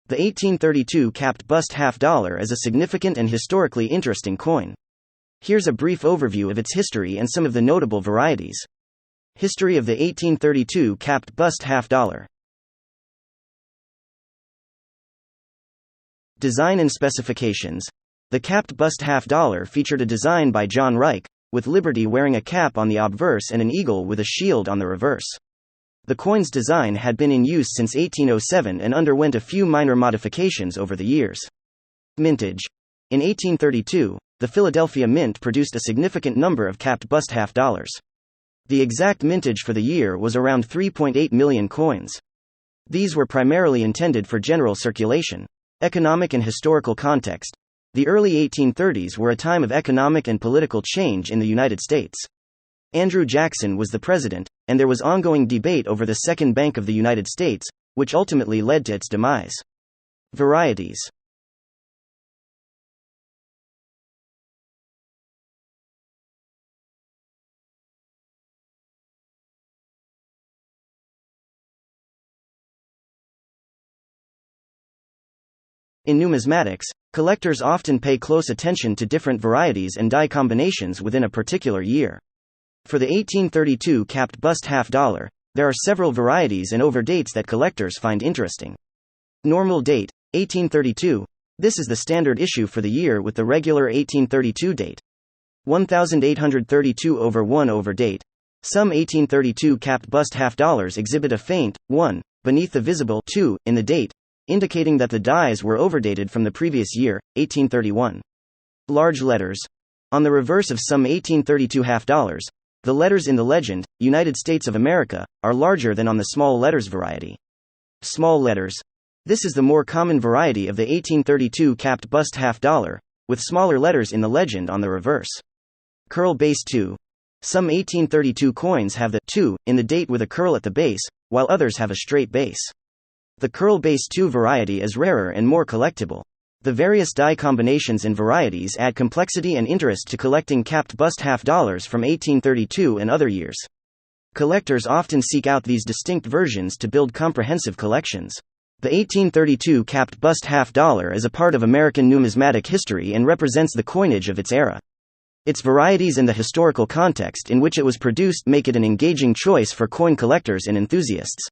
The 1832 capped bust $50 is a significant and historically interesting coin. Here's a brief overview of its history and some of the notable varieties. History of the 1832 capped bust $50. Design and specifications. The capped bust $50 featured a design by John Reich, with Liberty wearing a cap on the obverse and an eagle with a shield on the reverse. The coin's design had been in use since 1807 and underwent a few minor modifications over the years. Mintage. In 1832, the Philadelphia Mint produced a significant number of capped bust $50. The exact mintage for the year was around 3.8 million coins. These were primarily intended for general circulation. Economic and historical context. The early 1830s were a time of economic and political change in the United States. Andrew Jackson was the president, and there was ongoing debate over the Second Bank of the United States, which ultimately led to its demise. Varieties. In numismatics, collectors often pay close attention to different varieties and die combinations within a particular year. For the 1832 capped bust $50, there are several varieties and overdates that collectors find interesting. Normal date, 1832. This is the standard issue for the year with the regular 1832 date. 1832/1 overdate. Some 1832 capped bust $50 exhibit a faint 1 beneath the visible 2 in the date, indicating that the dies were overdated from the previous year, 1831. Large letters. On the reverse of some 1832 $50, the letters in the legend, United States of America, are larger than on the small letters variety. Small letters. This is the more common variety of the 1832 capped bust $50, with smaller letters in the legend on the reverse. Curl base 2. Some 1832 coins have the 2 in the date with a curl at the base, while others have a straight base. The curl base 2 variety is rarer and more collectible. The various die combinations and varieties add complexity and interest to collecting capped bust $50 from 1832 and other years. Collectors often seek out these distinct versions to build comprehensive collections. The 1832 capped bust $50 is a part of American numismatic history and represents the coinage of its era. Its varieties and the historical context in which it was produced make it an engaging choice for coin collectors and enthusiasts.